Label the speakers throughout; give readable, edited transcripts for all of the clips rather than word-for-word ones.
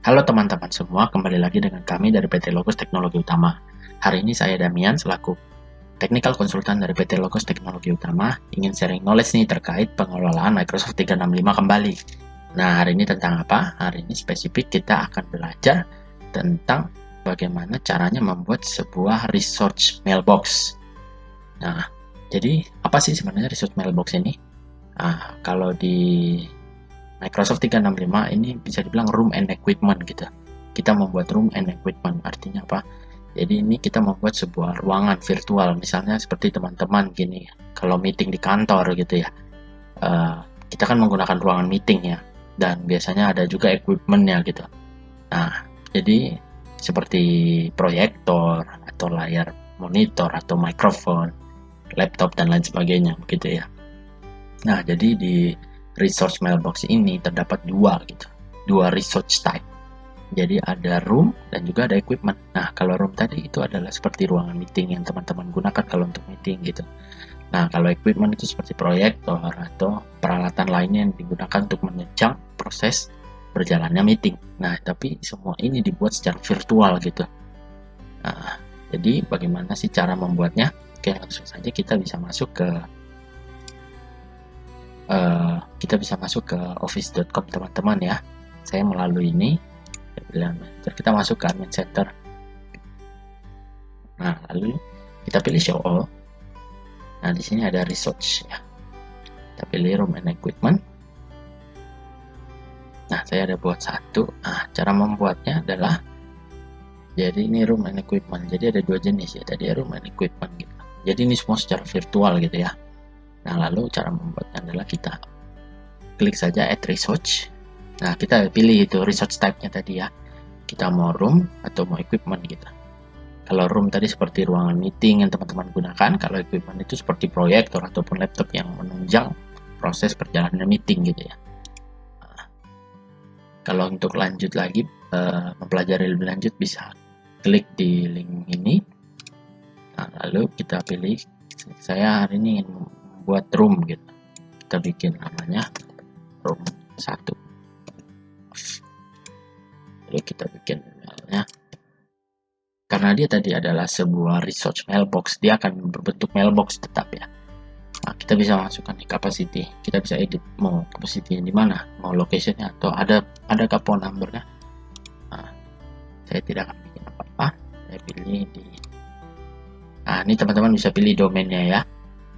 Speaker 1: Halo teman-teman semua, kembali lagi dengan kami dari PT Logos Teknologi Utama. Hari ini saya Damian selaku Technical Consultant dari PT Logos Teknologi Utama ingin sharing knowledge nih terkait pengelolaan Microsoft 365 kembali. Nah, hari ini tentang apa? Hari ini spesifik kita akan belajar tentang bagaimana caranya membuat sebuah resource mailbox. Nah, jadi apa sih sebenarnya resource mailbox ini? Kalau di Microsoft 365 ini bisa dibilang room and equipment gitu. Kita membuat room and equipment, artinya apa? Jadi ini kita membuat sebuah ruangan virtual, misalnya seperti teman-teman gini, kalau meeting di kantor gitu ya, uh, kita kan menggunakan ruangan meeting ya, dan biasanya ada juga equipmentnya gitu. Nah, jadi seperti proyektor atau layar monitor atau mikrofon, laptop dan lain sebagainya begitu ya. Nah, jadi di resource mailbox ini terdapat dua resource type. Jadi ada room dan juga ada equipment. Nah, kalau room tadi itu adalah seperti ruangan meeting yang teman-teman gunakan kalau untuk meeting gitu. Nah, kalau equipment itu seperti proyektor atau peralatan lainnya yang digunakan untuk menunjang proses berjalannya meeting. Nah, tapi semua ini dibuat secara virtual gitu. Nah, jadi bagaimana sih cara membuatnya? Oke, langsung saja kita bisa masuk ke office.com teman-teman ya. Saya melalui ini, kita masuk ke admin center. Nah, lalu kita pilih show all. Nah, di sini ada research ya. Kita pilih room and equipment. Nah, saya ada buat satu. Nah, cara membuatnya adalah jadi ini room and equipment. Jadi ada dua jenis ya. Tadi room and equipment gitu. Jadi ini semua secara virtual gitu ya. Nah, lalu cara membuatnya adalah kita klik saja add research. Nah, kita pilih itu research type-nya tadi ya. Kita mau room atau mau equipment gitu. Kalau room tadi seperti ruangan meeting yang teman-teman gunakan, kalau equipment itu seperti proyektor ataupun laptop yang menunjang proses perjalanan meeting gitu ya. Nah, kalau untuk lanjut lagi, mempelajari lebih lanjut bisa klik di link ini. Nah, lalu kita pilih, saya hari ini ingin membuat room gitu. Kita bikin namanya room 1. Lalu kita bikin emailnya. Karena dia tadi adalah sebuah resource mailbox, dia akan berbentuk mailbox tetap ya. Nah, kita bisa masukkan di capacity, kita bisa edit mau capacity di mana, mau locationnya atau ada phone numbernya. Nah, saya tidak akan bikin apa-apa, saya pilih di. Nah, ini teman-teman bisa pilih domainnya ya.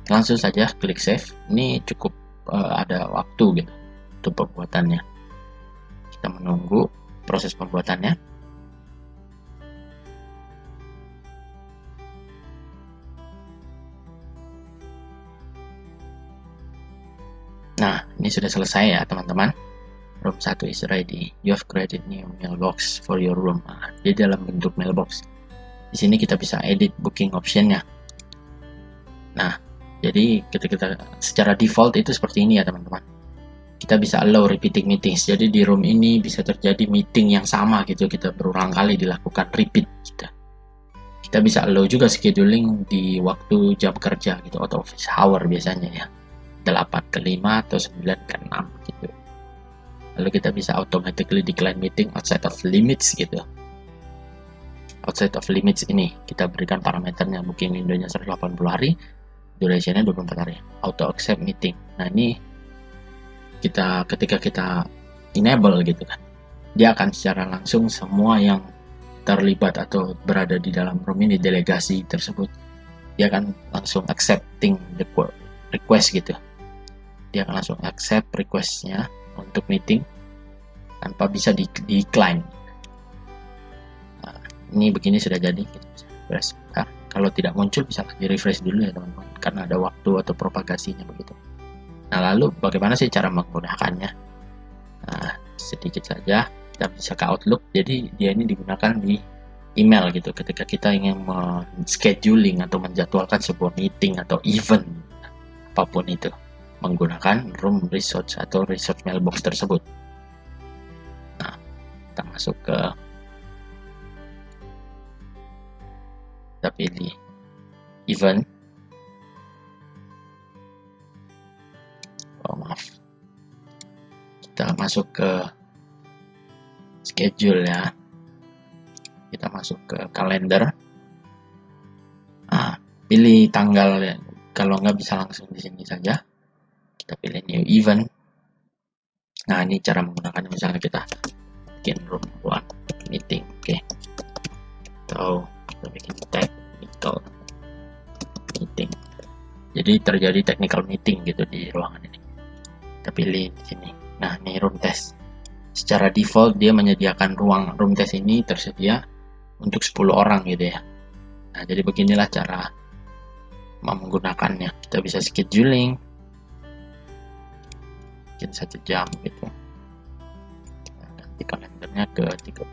Speaker 1: Langsung saja klik save. Ini cukup ada waktu gitu untuk pembuatannya. Kita menunggu proses pembuatannya. Nah, ini sudah selesai ya teman-teman. Room 1 is ready. You have created new mailbox for your room. Nah, di dalam bentuk mailbox. Di sini kita bisa edit booking optionnya. Nah, jadi ketika secara default itu seperti ini ya teman-teman. Kita bisa allow repeating meetings. Jadi di room ini bisa terjadi meeting yang sama gitu. Kita berulang kali dilakukan repeat gitu. Kita bisa allow juga scheduling di waktu jam kerja gitu atau office hour biasanya ya. 8 ke 5 atau 9 ke 6 gitu. Lalu kita bisa automatically decline meeting outside of limits gitu. Outside of limits ini kita berikan parameternya, booking window-nya 180 hari, duration-nya 24 hari, auto accept meeting. Nah, ini ketika kita enable gitu kan, dia akan secara langsung semua yang terlibat atau berada di dalam room ini, delegasi tersebut, dia akan langsung accepting the request gitu. Dia akan langsung accept requestnya untuk meeting tanpa bisa decline. Nah, ini begini sudah jadi. Nah, kalau tidak muncul bisa di refresh dulu ya teman-teman, karena ada waktu atau propagasinya begitu. Nah, lalu bagaimana sih cara menggunakannya? Nah, sedikit saja kita bisa ke Outlook. Jadi dia ini digunakan di email gitu ketika kita ingin scheduling atau menjadwalkan sebuah meeting atau event apapun itu menggunakan room resource atau resource mailbox tersebut. Nah, kita masuk ke, kita pilih event. Oh maaf, kita masuk ke schedule ya. Kita masuk ke kalender. Pilih tanggal ya. Kalau nggak bisa langsung di sini saja. Kita pilih new event. Nah, ini cara menggunakannya. Misalnya kita bikin room 1 meeting, oke. Atau kita bikin technical meeting. Jadi terjadi technical meeting gitu di ruangan ini. Kita pilih di sini. Nah, ini room test. Secara default dia menyediakan ruang room test ini tersedia untuk 10 orang gitu ya. Nah, jadi beginilah cara menggunakannya. Kita bisa scheduling mungkin 1 jam gitu. Nah, ganti kalendernya ke 30.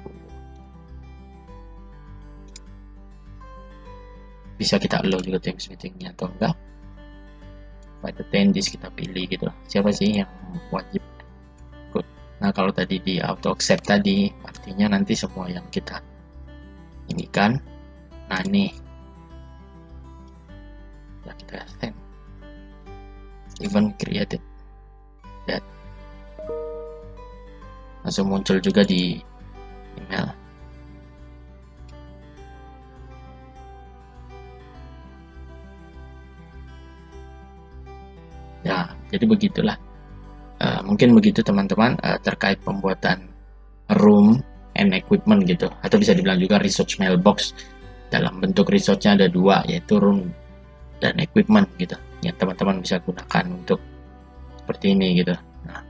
Speaker 1: Bisa kita allow juga Teams meetingnya atau enggak. By attendees kita pilih gitu. Siapa sih yang wajib ikut. Nah, kalau tadi di auto accept tadi, artinya nanti semua yang kita inikan. Nah, ini ya kita send event created, that langsung muncul juga di email. Ya, jadi begitulah. Mungkin begitu teman-teman terkait pembuatan room and equipment gitu, atau bisa dibilang juga research mailbox. Dalam bentuk researchnya ada 2, yaitu room dan equipment gitu, yang teman-teman bisa gunakan untuk seperti ini gitu. Nah,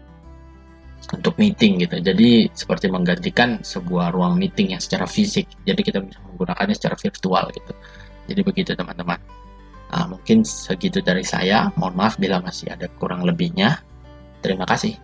Speaker 1: untuk meeting gitu, jadi seperti menggantikan sebuah ruang meeting yang secara fisik, jadi kita bisa menggunakannya secara virtual gitu. Jadi begitu teman-teman. Mungkin segitu dari saya, mohon maaf bila masih ada kurang lebihnya. Terima kasih.